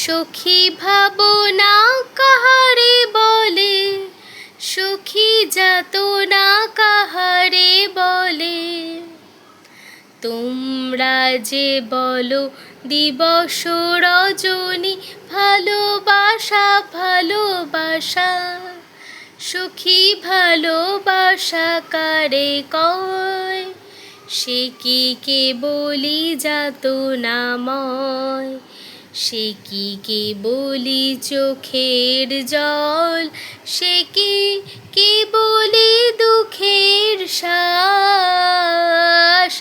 সখী ভাবনা কাহারে বলে, সখী যাতনা কাহারে বলে। তোমরা যে বলো দিবস রজনী ভালোবাসা ভালোবাসা, সখী ভালোবাসা কারে কয়? সে কি কেবলি যাতনাময়, সে কি কেবলি চোখের জল, সে কি কেবলি দুঃখের শ্বাস।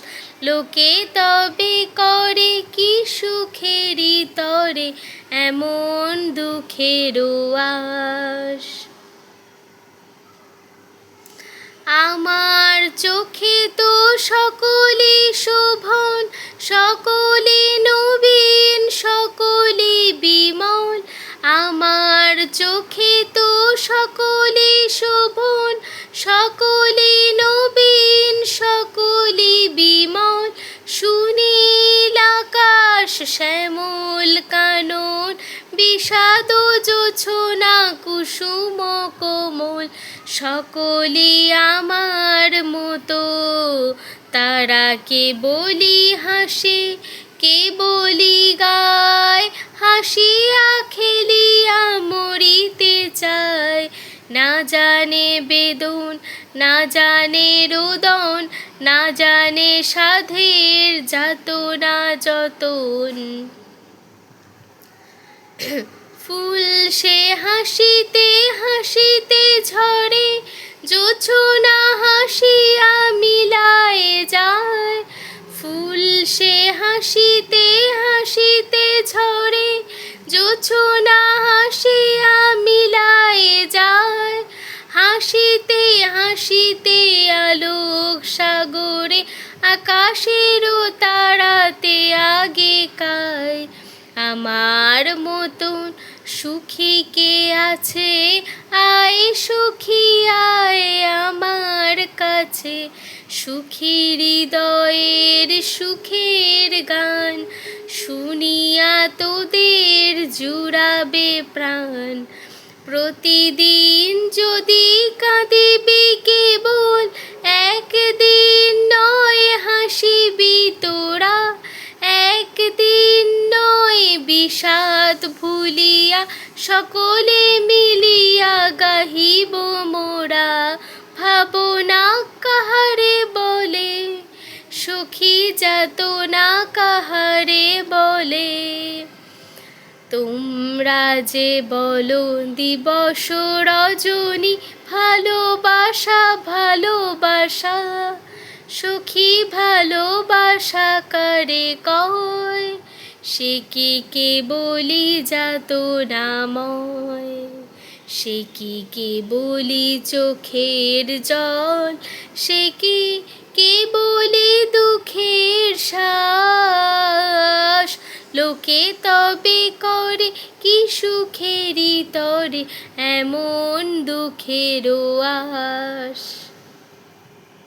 লোকে তবে করে কি সুখেরই তরে এমন দুঃখের আশ। আমার চোখে তো সকলে শোভন, সকলে নবীন, সকলে বিমল। আমার চোখে তো সকলে শোভন, সকলে নবীন, সকলে বিমল। সুনীল আকাশ শ্যামল কানন, বিষাদ জোছনা কুসুম কোমল। সকলে আমার মতো, তারা কেবলি হাসে, কেবলি গায়। হাসিয়া খেলিয়া মরিতে চায়, না জানে বেদন, না জানে রোদন, না জানে সাধের যাতনা যতন। ফুল সে হাসিতে হাসিতে ঝরে, জোছনা হাসিয়া মিলায় যায়। ফুল সে হাসিতে হাসিতে ঝরে, জোছনা হাসিয়া মিলায় যায়। হাসিতে হাসিতে আলোক সাগরে, আকাশেরও তারাতে আগে কায়। আমার মতন সুখী কে আছে, আয় সখী আয় আমার কাছে। সুখী হৃদয়ের সুখের গান, শুনিয়া তোদের জুড়াবে প্রাণ। প্রতিদিন যদি কাঁদিবি কেবল, একদিন নয় হাসিবি তোরা। একদিন নয় বিষাদ ভুলিয়া, সকলে মিলিয়া গাহিব মোরা। ভাবনা কাহারে বলে, সখী যাতনা কাহারে বলে। তোমরা যে বলো দিবস রজনী ভালোবাসা ভালোবাসা, সখী ভালোবাসা কারে কয়? সে কি কেবলি যাতনাময়, সে কি কেবলি চোখের জল, সে কি কেবলি দুঃখের শ্বাস। লোকে তবে করে কি সুখেরই তরে এমন দুঃখের আশ।